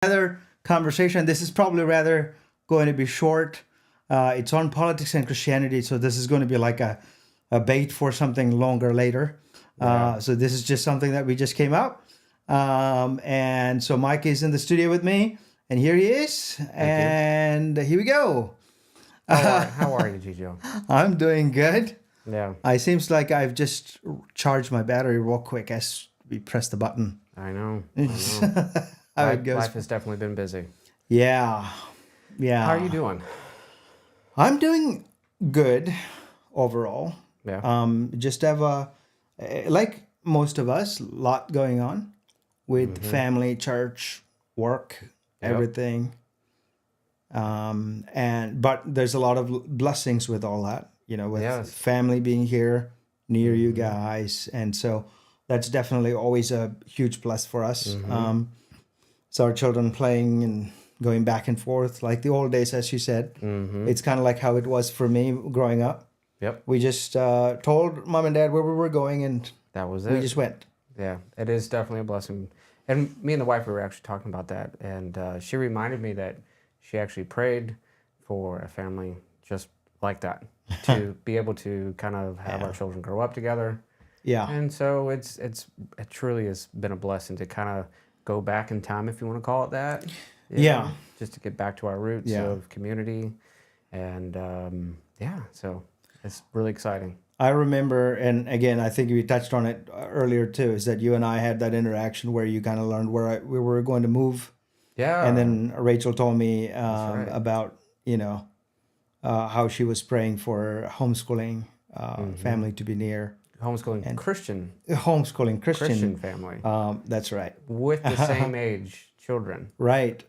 Another conversation. This is probably rather going to be short. It's on politics and Christianity, so this is going to be like a bait for something longer later. So this is just something that we just came up. And so Mike is in the studio with me, and here he is. And here we go. How are you, Gijo? I'm doing good. Yeah, It seems like I've just charged my battery real quick as we press the button. I know. How it goes. Life has definitely been busy. Yeah. How are you doing? I'm doing good overall. Yeah. Just have like most of us, lot going on with family, church, work, everything. But there's a lot of blessings with all that, with family being here near you guys. And so that's definitely always a huge plus for us. So our children playing and going back and forth like the old days, as you said. It's kind of like how it was for me growing up. Yep. We just told mom and dad where we were going, and That was it. we just went. Yeah, it is definitely a blessing. And me and the wife, we were actually talking about that. And she reminded me that she actually prayed for a family just like that, to be able to kind of have our children grow up together. Yeah. And so it truly has been a blessing to kind of go back in time, if you want to call it that. Just to get back to our roots of community. And so it's really exciting. I remember, and again, I think we touched on it earlier too, is that you and I had that interaction where you kind of learned where we were going to move. Yeah. And then Rachel told me about, how she was praying for homeschooling family to be near. Homeschooling and Christian. Homeschooling Christian family. That's right. With the same age children. Right.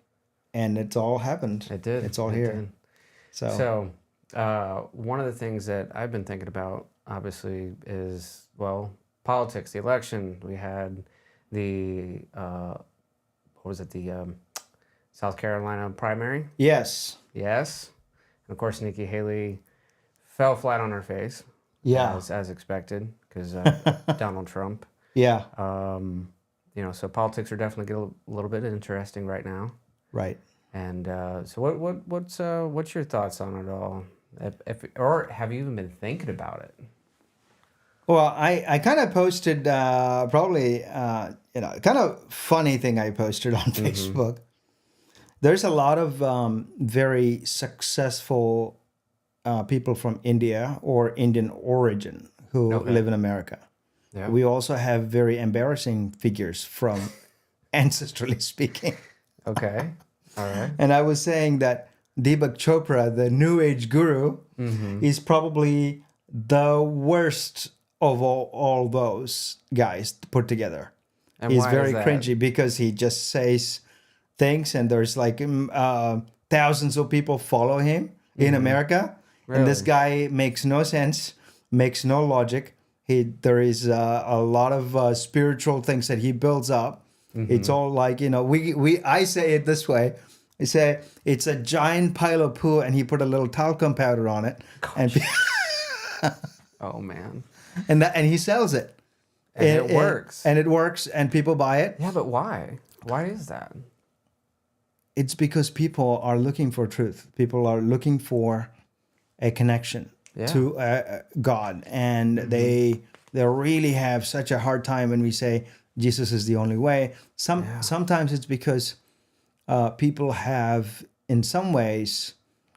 And it's all happened. It did. It's all here. Did. So one of the things that I've been thinking about, obviously, is, politics, the election. We had the, the South Carolina primary? Yes. Yes. And of course, Nikki Haley fell flat on her face. Yeah. As expected, because Donald Trump. Yeah. So politics are definitely getting a little bit interesting right now. Right. And so what's your thoughts on it all? Or have you even been thinking about it? Well, I kind of posted probably kind of funny thing I posted on Facebook. There's a lot of very successful people from India or Indian origin who live in America. Yeah. We also have very embarrassing figures from ancestrally speaking. Okay. All right. And I was saying that Deepak Chopra, the New Age guru, is probably the worst of all those guys put together. And He's why very is that? cringy because he just says things, and there's like thousands of people follow him in America. Really? And this guy makes no sense, makes no logic. There is a lot of spiritual things that he builds up. It's all like, I say it this way. I say it's a giant pile of poo, and he put a little talcum powder on it. And Oh man. and he sells it. And it works. And it works, and people buy it. Yeah, but why? Why is that? It's because people are looking for truth. People are looking for a connection to God, and they really have such a hard time when we say Jesus is the only way. Sometimes it's because people have, in some ways,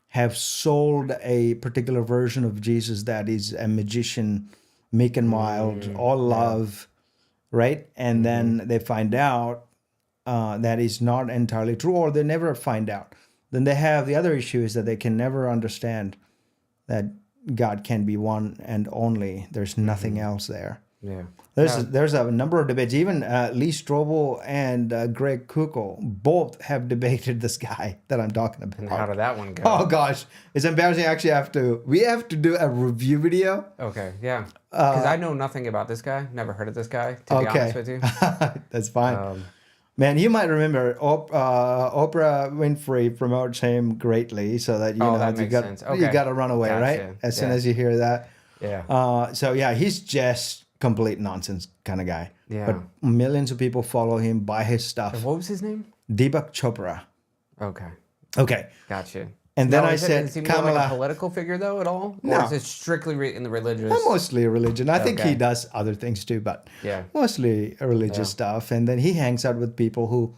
have sold a particular version of Jesus that is a magician, meek and mild, all love, right? And then they find out that is not entirely true, or they never find out. Then they have the other issue is that they can never understand that God can be one and only. There's nothing else there. Yeah. There's a number of debates. Even Lee Strobel and Greg Koukl both have debated this guy that I'm talking about. And how did that one go? Oh gosh, it's embarrassing. Actually, we have to do a review video. Okay, yeah. Because I know nothing about this guy. Never heard of this guy. To be honest with you, That's fine. Man, you might remember Oprah Winfrey promotes him greatly, so that that you makes got sense. Okay. you got to run away, Gotcha. right? As soon as you hear that. Yeah. He's just complete nonsense kind of guy. Yeah. But millions of people follow him, buy his stuff. What was his name? Deepak Chopra. Okay. Okay. Gotcha. And then Now, I said, is he more like a Kamala. political figure though at all? Or No. is it strictly in the religious? Mostly religion. I think he Okay. does other things too, but Yeah. mostly religious Yeah. stuff. And then he hangs out with people who,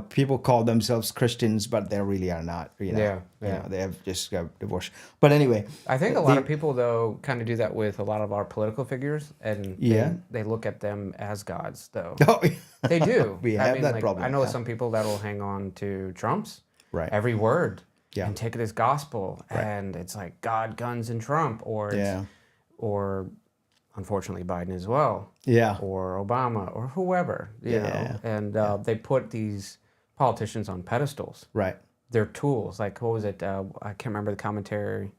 people call themselves Christians, but they really are not. Yeah. They have just got divorced. But anyway, I think a lot of people though kind of do that with a lot of our political figures, and Yeah. they look at them as gods though. Oh, They do. we I have mean, that like, problem. I know yeah. some people that'll hang on to Trump's Right. every word Yeah. and take it as gospel, Right. and it's like God, guns, and Trump, or it's, Yeah. or unfortunately Biden as well, Yeah. or Obama, or whoever, you know, and they put these politicians on pedestals. Right. They're tools. Like, what was it? I can't remember the commentary.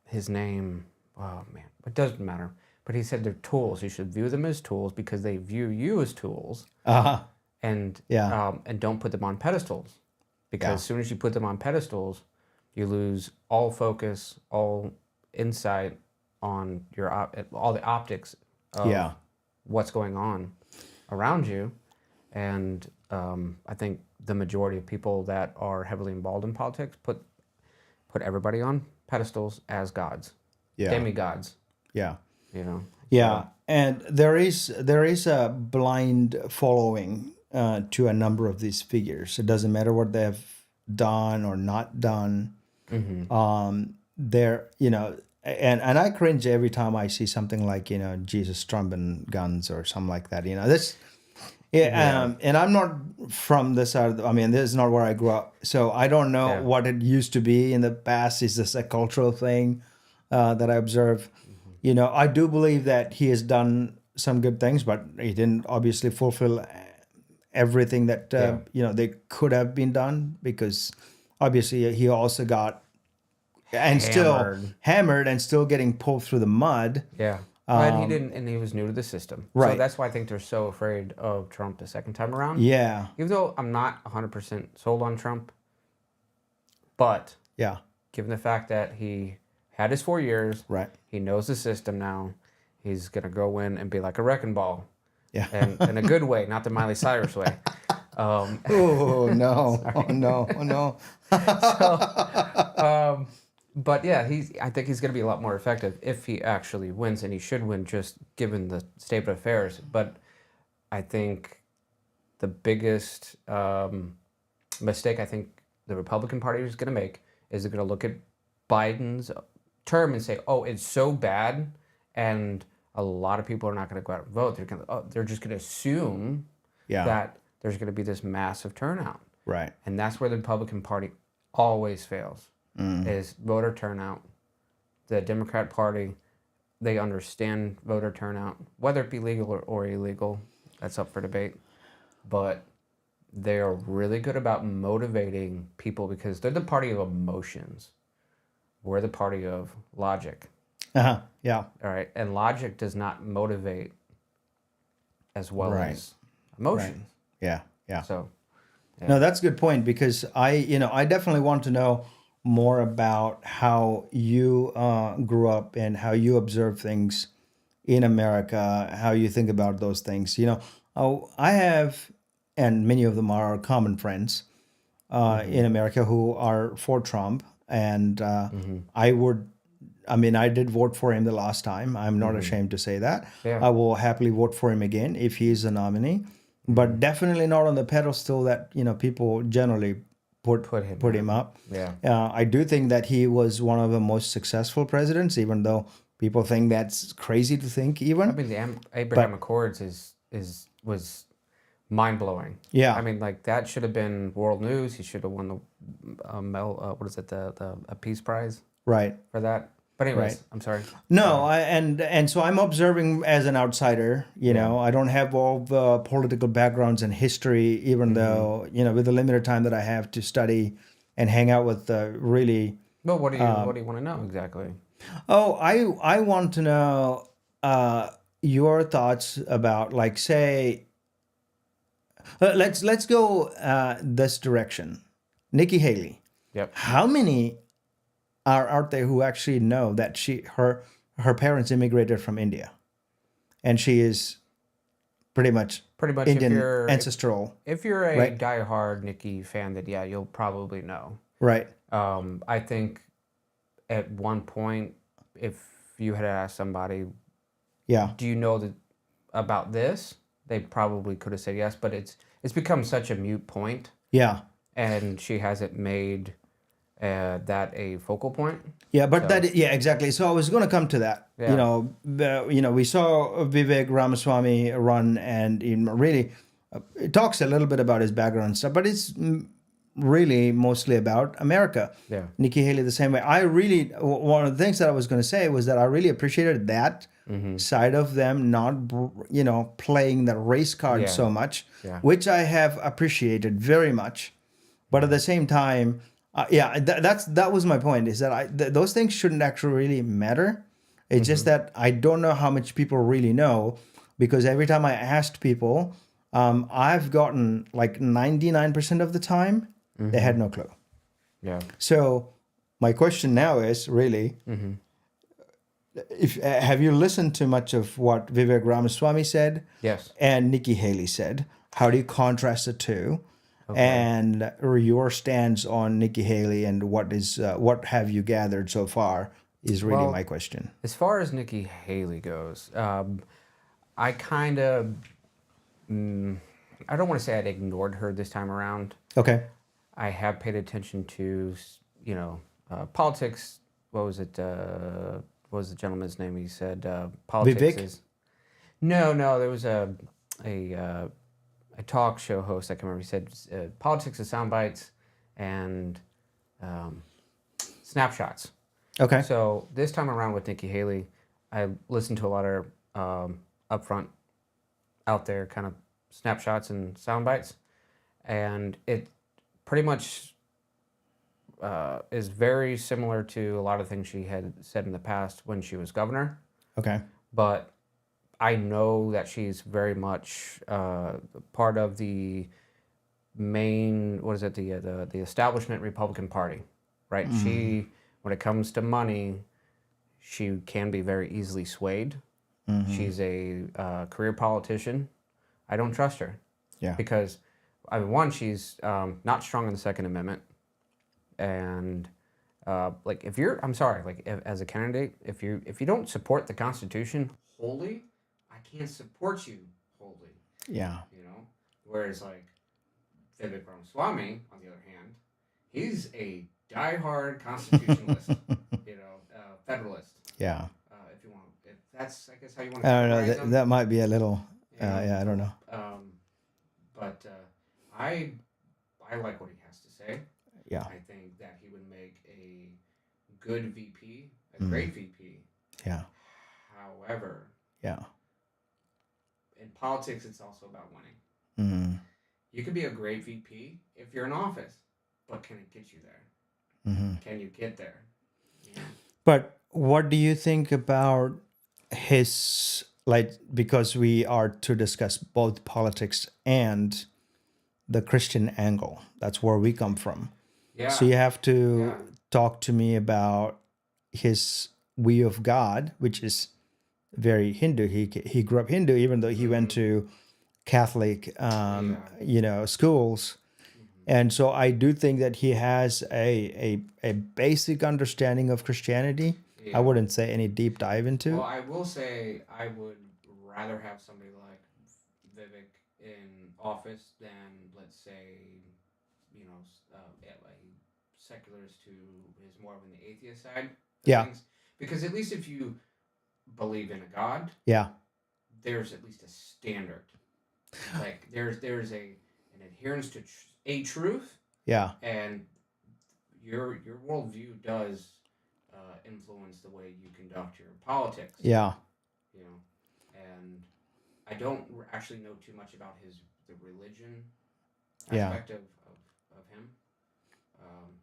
His name. Oh man, it doesn't matter. But he said they're tools. You should view them as tools because they view you as tools, Uh-huh. and Yeah. and don't put them on pedestals, because Yeah. as soon as you put them on pedestals, you lose all focus, all insight on all the optics of Yeah. what's going on around you, and I think the majority of people that are heavily involved in politics put everybody on pedestals as gods, Yeah. demigods, Yeah. you know. Yeah, and there is a blind following to a number of these figures. It doesn't matter what they have done or not done. They're and I cringe every time I see something like Jesus, Trump, and guns or something like that. This. Yeah, and I'm not from this side. I mean, this is not where I grew up, so I don't know what it used to be in the past. Is this a cultural thing that I observe? I do believe that he has done some good things, but he didn't obviously fulfill everything that they could have been done, because obviously he also got still hammered and still getting pulled through the mud. Yeah. And he didn't, and he was new to the system. Right. So that's why I think they're so afraid of Trump the second time around. Yeah. Even though I'm not 100% sold on Trump, but Yeah. given the fact that he had his 4 years, Right. he knows the system now, he's going to go in and be like a wrecking ball. Yeah. And in a good way, not the Miley Cyrus way. Oh, no. Oh, no. Oh, no. But yeah, I think he's going to be a lot more effective if he actually wins, and he should win just given the state of affairs. But I think the biggest mistake I think the Republican Party is going to make is they're going to look at Biden's term and say, "Oh, it's so bad," and a lot of people are not going to go out and vote. They're just going to assume that there's going to be this massive turnout, Right. and that's where the Republican Party always fails. Is voter turnout. The Democrat Party, they understand voter turnout, whether it be legal or illegal. That's up for debate. But they are really good about motivating people because they're the party of emotions. We're the party of logic. Uh-huh. Yeah. All right. And logic does not motivate as well as emotions. Yeah. Yeah. So, No, that's a good point, because I definitely want to know more about how you grew up and how you observe things in America, how you think about those things. I have, and many of them are common friends in America who are for Trump, and I did vote for him the last time. I'm not ashamed to say that. Yeah. I will happily vote for him again if he's a nominee, but definitely not on the pedestal that people generally put him up. Yeah. I do think that he was one of the most successful presidents, even though people think that's crazy to think. Even I mean, the Abraham Accords was mind blowing. Yeah. I mean, like that should have been world news. He should have won the a Peace Prize right. for that. But anyways, Right. I'm sorry. No, and so I'm observing as an outsider. I don't have all the political backgrounds and history, even though with the limited time that I have to study and hang out with really. But what do you want to know exactly? Oh, I want to know your thoughts about, like, say, let's go this direction. Nikki Haley. Yep. How many are out there who actually know that her parents immigrated from India, and she is pretty much Pretty much, Indian ancestral, if you're a right? diehard Nicki fan, then yeah, you'll probably know. Right. I think at one point, if you had asked somebody, Yeah. "Do you know that about this?" They probably could have said yes, but it's become such a moot point, Yeah. and she hasn't made that a focal point. Yeah, but So yeah, exactly. So I was going to come to that. yeah, We saw Vivek Ramaswamy run, and really, it talks a little bit about his background and stuff, but it's really mostly about America. yeah, Nikki Haley the same way. One of the things that I was going to say was that I really appreciated that side of them not, playing the race card yeah, so much, yeah, which I have appreciated very much. But at the same time, that was my point. Is that those things shouldn't actually really matter. It's just that I don't know how much people really know, because every time I asked people, I've gotten like 99% of the time they had no clue. yeah. So my question now is really, if have you listened to much of what Vivek Ramaswamy said Yes. and Nikki Haley said? How do you contrast the two? Okay. And your stance on Nikki Haley, and what have you gathered so far is really Well, my question. as far as Nikki Haley goes, I kind of, I don't want to say I'd ignored her this time around. Okay. I have paid attention to, politics. What was it? What was the gentleman's name? He said politics Vivek? is. No, no. There was a, a talk show host. I can remember. He said politics is sound bites and snapshots. Okay. So this time around with Nikki Haley, I listened to a lot of upfront, out there kind of snapshots and sound bites, and it pretty much is very similar to a lot of things she had said in the past when she was governor. Okay. But I know that she's very much part of the main, what is it, the establishment Republican Party, right? She, when it comes to money, she can be very easily swayed. She's a career politician. I don't trust her. Yeah. Because, I mean, one, she's not strong in the Second Amendment, and like if you're, I'm sorry, like as a candidate, if you don't support the Constitution wholly, I can't support you wholly. Yeah. You know, whereas like Vivek Ramaswamy, on the other hand, he's a diehard constitutionalist, federalist. Yeah. If you want, if that's, I guess, how you want I to don't know. categorize them. That might be a little. Yeah. Yeah. I don't know. But I like what he has to say. Yeah. I think that he would make a good VP, a great VP. Yeah. However, Yeah. in politics, it's also about winning. You could be a great VP if you're in office, but can it get you there? Can you get there? Yeah. But what do you think about his, like, because we are to discuss both politics and the Christian angle. That's where we come from. Yeah. So you have to talk to me about his view of God, which is very Hindu. He grew up Hindu, even though he went to Catholic, schools. And so I do think that he has a basic understanding of Christianity. I wouldn't say any deep dive into. Well, I will say I would rather have somebody like Vivek in office than, let's say, a secularist who is more of on the atheist side of things. Because at least if you believe in a God, there's at least a standard. Like there's an adherence to a truth. Yeah. And your worldview does influence the way you conduct your politics. Yeah. And I don't actually know too much about the religion aspect of him.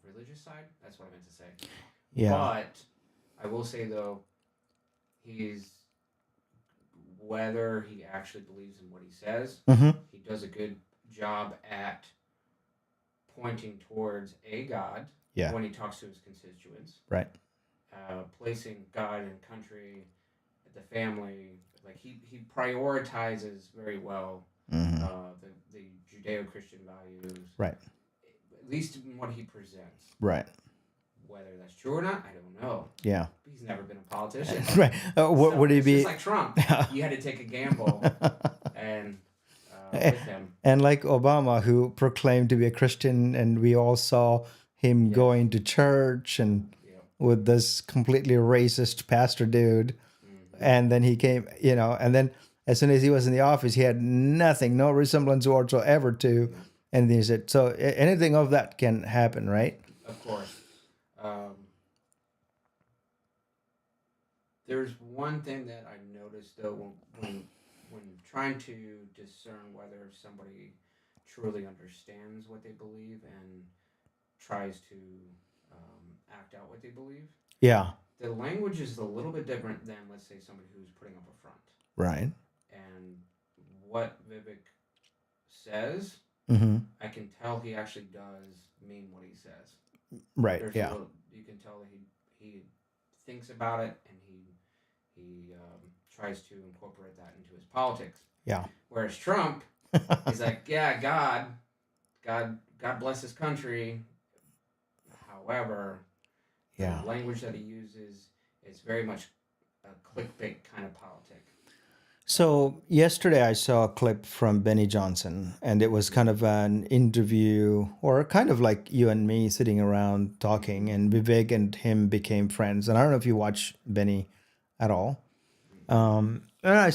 Religious side. That's what I meant to say. Yeah. But I will say though, whether he actually believes in what he says, he does a good job at pointing towards a God when he talks to his constituents. Right. Placing God and country, the family, like he prioritizes very well the Judeo-Christian values, Right. at least in what he presents. Right. Whether that's true or not, I don't know. Yeah. He's never been a politician. Right. So Would he it's be just like Trump? You had to take a gamble, and with him. and like Obama, who proclaimed to be a Christian, and we all saw him going to church and with this completely racist pastor dude, and then he came, and then as soon as he was in the office, he had nothing, no resemblance whatsoever to, and he said, so anything of that can happen, right? Of course. There's one thing that I noticed though when trying to discern whether somebody truly understands what they believe and tries to act out what they believe. Yeah. The language is a little bit different than, let's say, somebody who's putting up a front. Right. And what Vivek says, I can tell he actually does mean what he says. Right. There's yeah. You can tell that he thinks about it and he tries to incorporate that into his politics. Yeah. Whereas Trump, he's like, yeah, God bless his country. However, the language that he uses is very much a clickbait kind of politic. So yesterday I saw a clip from Benny Johnson, and it was kind of an interview, or kind of like you and me sitting around talking, and Vivek and him became friends. And I don't know if you watch Benny at all. And I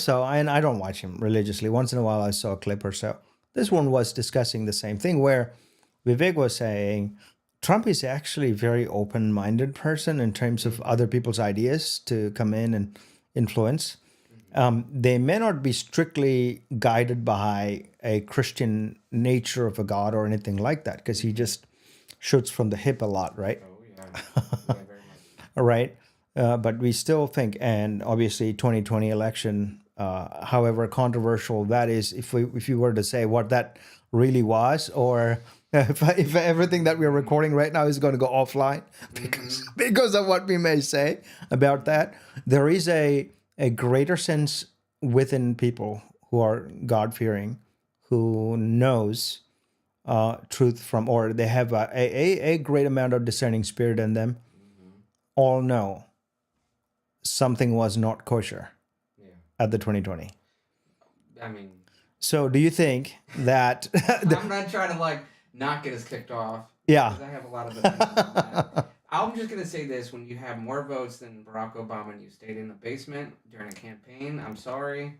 don't watch him religiously. Once in a while I saw a clip or so. This one was discussing the same thing, where Vivek was saying Trump is actually a very open-minded person in terms of other people's ideas to come in and influence. They may not be strictly guided by a Christian nature of a God or anything like that, because he just shoots from the hip a lot, right? Oh, yeah. Yeah, very much. Right. But we still think, and obviously 2020 election, however controversial that is, if you were to say what that really was, or if everything that we're recording right now is going to go offline because of what we may say about that, there is a greater sense within people who are God-fearing, who knows truth from, or they have a great amount of discerning spirit in them, all know something was not kosher at the 2020. I mean, so do you think that I'm not trying to not get us kicked off. Yeah. Because I have a lot of opinions on that. I'm just going to say this. When you have more votes than Barack Obama and you stayed in the basement during a campaign, I'm sorry,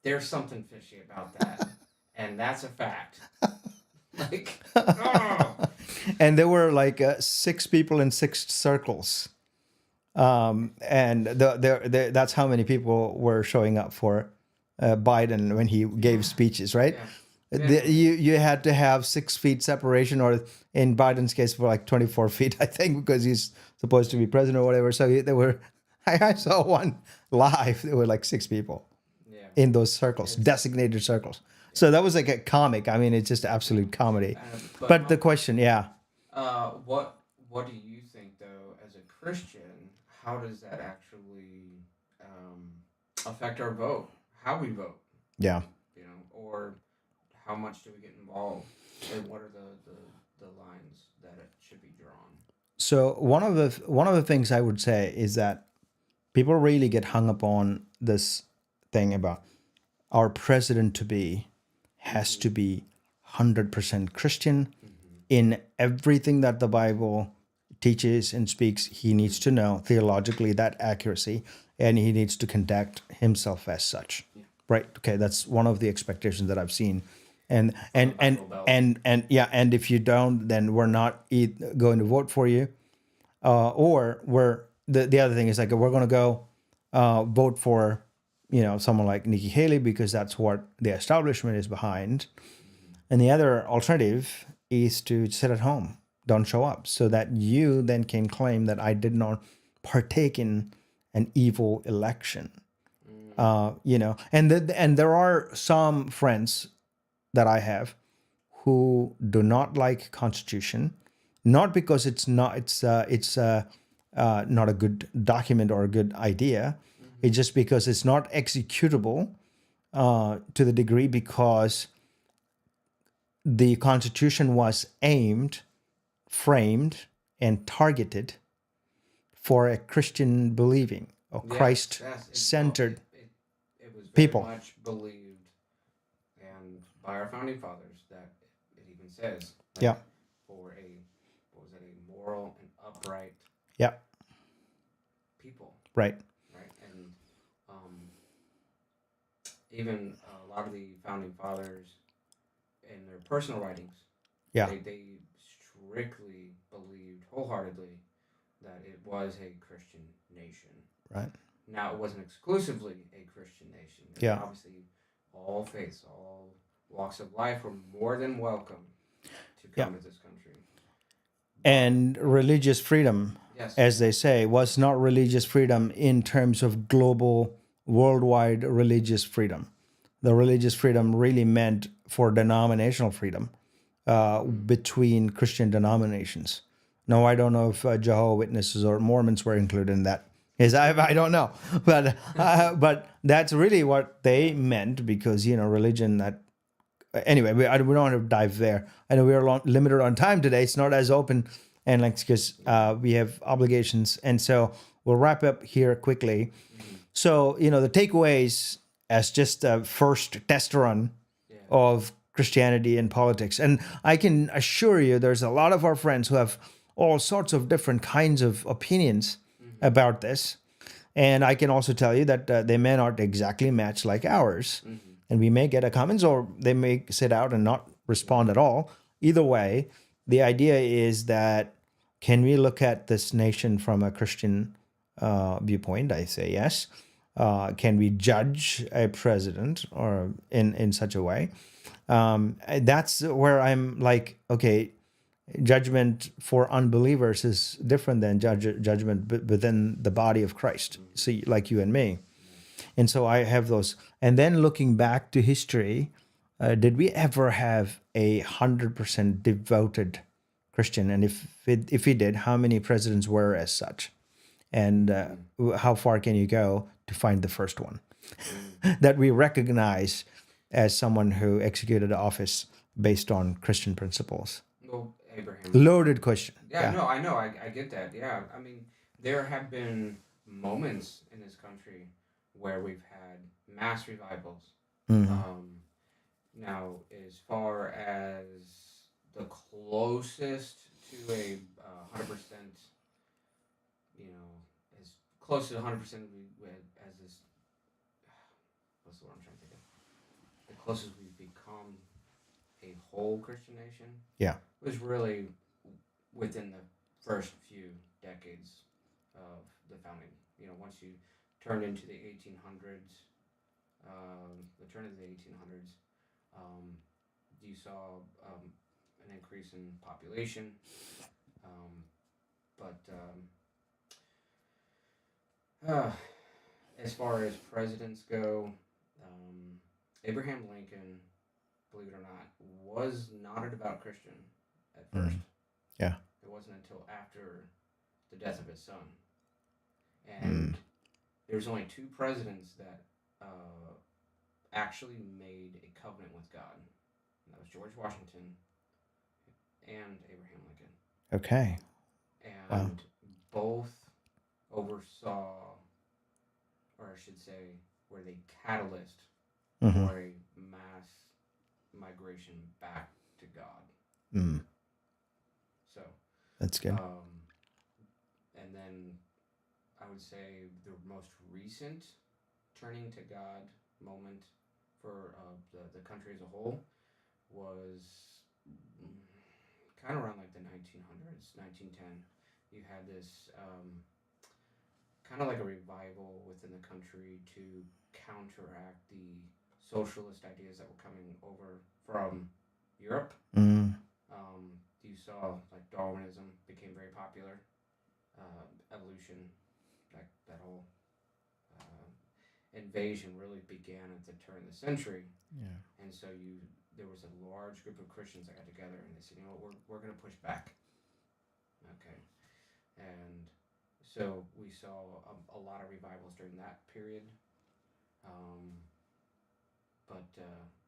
there's something fishy about that. And that's a fact. And there were 6 people in 6 circles. And that's how many people were showing up for Biden when he gave speeches, right? Yeah. You had to have 6 feet separation, or in Biden's case, for 24 feet, I think, because he's supposed to be president or whatever. So there were, I saw one live. There were 6 people in those circles, designated circles. So that was like a comic. I mean, it's just absolute comedy. But the question, what do you think, though, as a Christian? How does that actually affect our vote? How we vote? Yeah. Or how much do we get involved? And what are the lines that it should be drawn? So one of the things I would say is that people really get hung up on this thing about our president has to be 100% Christian in everything that the Bible teaches and speaks. He needs to know theologically that accuracy, and he needs to conduct himself as such. Right? Okay, that's one of the expectations that I've seen. And if you don't, then we're not going to vote for you. Or the other thing is we're going to go vote for someone like Nikki Haley because that's what the establishment is behind. And the other alternative is to sit at home, don't show up, so that you then can claim that I did not partake in an evil election. And there are some friends that I have who do not like Constitution, not because it's not a good document or a good idea. It's just because it's not executable to the degree, because the Constitution was aimed, framed, and targeted for a Christian believing or Yes, Christ yes. centered It was very people. much believed and by our founding fathers that it even says Yeah, like for a what was it a moral and upright yeah, people, right. right? And um, even a lot of the founding fathers in their personal writings, Yeah, they strictly believed wholeheartedly that it was a Christian nation. right. Now, it wasn't exclusively a Christian nation. There were Yeah, obviously all faiths, all walks of life were more than welcome to yeah. come to this country. But And religious freedom, yes, as they say, was not religious freedom in terms of global, worldwide religious freedom. The religious freedom really meant for denominational freedom between Christian denominations. No, I don't know if Jehovah's Witnesses or Mormons were included in that. Is I don't know, but that's really what they meant because religion that anyway, we don't want to dive there. I know we are limited on time today. It's not as open, and like because we have obligations, and so we'll wrap up here quickly. mm-hmm. So the takeaways as just a first test run Yeah, of Christianity and politics, and I can assure you, there's a lot of our friends who have all sorts of different kinds of opinions mm-hmm. about this. And I can also tell you that they may not exactly match like ours. Mm-hmm. And we may get a comments or they may sit out and not respond at all. Either way, the idea is that can we look at this nation from a Christian viewpoint? I say yes. Can we judge a president or in such a way? That's where I'm like, okay, judgment for unbelievers is different than judgment within the body of Christ. See, like you and me. And so I have those. And then looking back to history, did we ever have 100% devoted Christian? And if we did, how many presidents were as such? And how far can you go to find the first one that we recognize as someone who executed office based on Christian principles? Well, Abraham. Loaded question. Yeah, Yeah. no, I know, I get that. Yeah, I mean, there have been moments in this country where we've had mass revivals. Mm-hmm. Now, as far as the closest to a 100%, as close to 100% as this, what's the word I'm trying to think of? The closest we've become a whole Christian nation Yeah. was really within the first few decades of the founding. Once you turn into the 1800s, the turn of the 1800s, you saw an increase in population, but as far as presidents go, Abraham Lincoln, believe it or not, was not a devout Christian at first. Yeah. It wasn't until after the death of his son. And there's only two presidents that actually made a covenant with God. And that was George Washington and Abraham Lincoln. Okay. And both oversaw, or I should say, were the catalyst for a mass migration back to God. So that's good. And then I would say the most recent turning to God moment for the country as a whole was kind of around like the 1900s, 1910. You had this kind of like a revival within the country to counteract the socialist ideas that were coming over from Europe. You saw like Darwinism became very popular, evolution, that whole invasion really began at the turn of the century. Yeah. And so there was a large group of Christians that got together and they said, we're going to push back. Okay. And so we saw a lot of revivals during that period.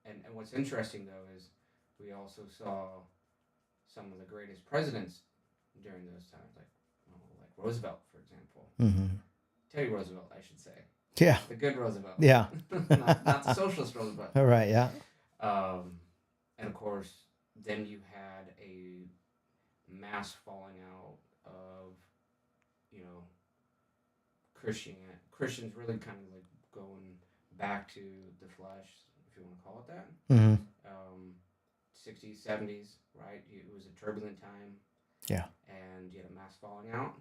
And what's interesting though is we also saw some of the greatest presidents during those times, like Roosevelt, for example. Mm-hmm. Teddy Roosevelt, I should say. Yeah. The good Roosevelt. Yeah. not the socialist Roosevelt. All right. Yeah. And of course, then you had a mass falling out of, you know, Christians really kind of like going back to the flesh, if you want to call it that. Mm-hmm. 60s, 70s, right? It was a turbulent time. Yeah. And you had a mass falling out,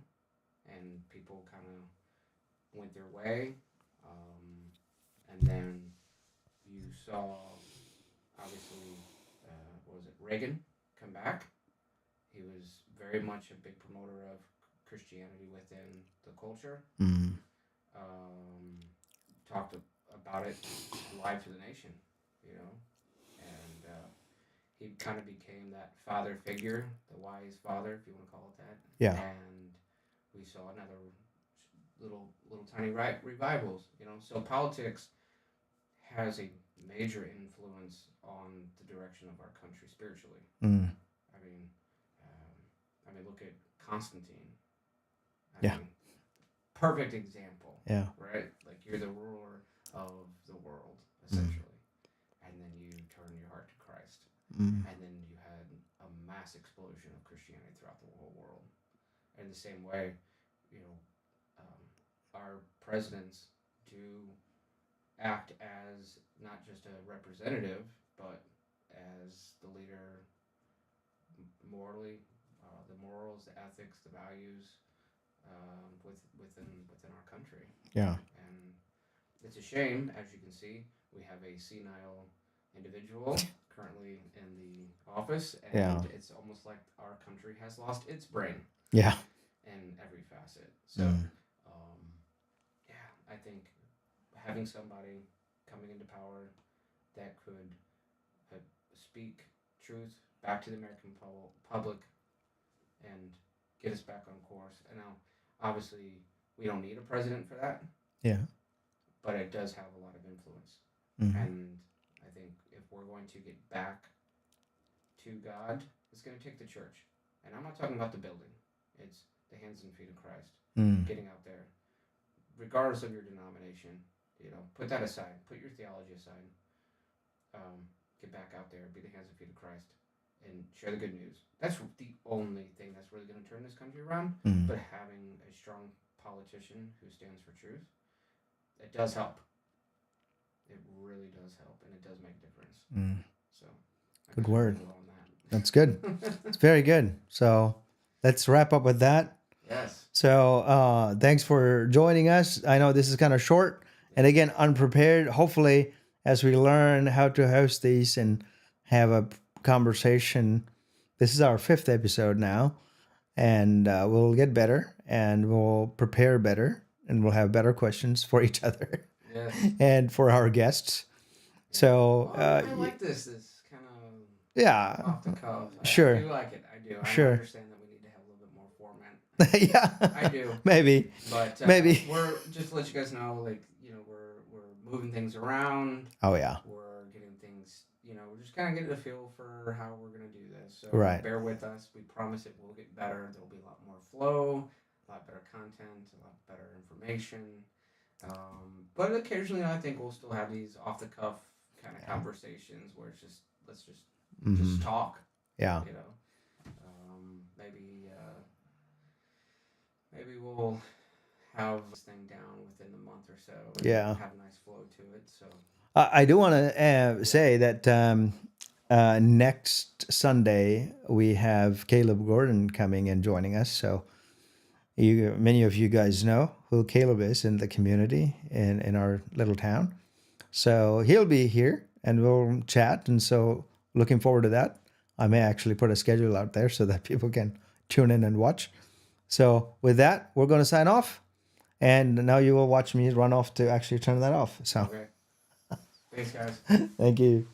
and people kind of went their way. And then you saw, obviously, what was it, Reagan come back. He was very much a big promoter of Christianity within the culture. Mm-hmm. Talked about it live to the nation, you know, and he kind of became that father figure, the wise father, if you want to call it that. Yeah. And we saw another little tiny revivals, you know. So politics has a major influence on the direction of our country spiritually. Mm. I mean, look at Constantine. I Yeah. mean, perfect example. Yeah. Right? Like you're the ruler of the world, essentially. And then you turn your heart to Christ. And then you had a mass explosion of Christianity throughout the whole world. In the same way, you know, our presidents do act as not just a representative, but as the leader morally, the morals, the ethics, the values within our country. Yeah. And it's a shame, as you can see, we have a senile individual currently in the office, and it's almost like our country has lost its brain. Yeah. In every facet. So, yeah, I think having somebody coming into power that could speak truth back to the American public and get us back on course. And now, obviously, we don't need a president for that. Yeah. But it does have a lot of influence. Mm-hmm. And I think if we're going to get back to God, it's going to take the church. And I'm not talking about the building. It's the hands and feet of Christ. Getting out there. Regardless of your denomination, you know, put that aside. Put your theology aside. Get back out there. Be the hands and feet of Christ. And share the good news. That's the only thing that's really going to turn this country around. But having a strong politician who stands for truth, it does help. It really does help, and it does make a difference. So, good word. On that. That's good. It's very good. So let's wrap up with that. Yes. So thanks for joining us. I know this is kind of short, and again, unprepared. Hopefully, as we learn how to host these and have a conversation, this is our 5th episode now, and we'll get better, and we'll prepare better, and we'll have better questions for each other. Yes. And for our guests. So I like this. This kind of off the cuff. Sure. I do like it. I do. Sure. I understand that we need to have a little bit more format. Yeah. I do. Maybe. But maybe we're just to let you guys know, like, you know, we're moving things around. Oh yeah. We're getting things, you know, we're just kind of getting a feel for how we're gonna do this. So bear with us. We promise it will get better. There'll be a lot more flow, a lot better content, a lot better information. But occasionally, I think we'll still have these off-the-cuff kind of conversations where it's just let's just talk. Yeah. You know, maybe we'll have this thing down within a month or so. And have a nice flow to it. So I do want to say that next Sunday we have Caleb Gordon coming and joining us. So many of you guys know who Caleb is in the community in our little town. So he'll be here and we'll chat. And so looking forward to that. I may actually put a schedule out there so that people can tune in and watch. So with that, we're going to sign off. And now you will watch me run off to actually turn that off. So okay. Thanks, guys. Thank you.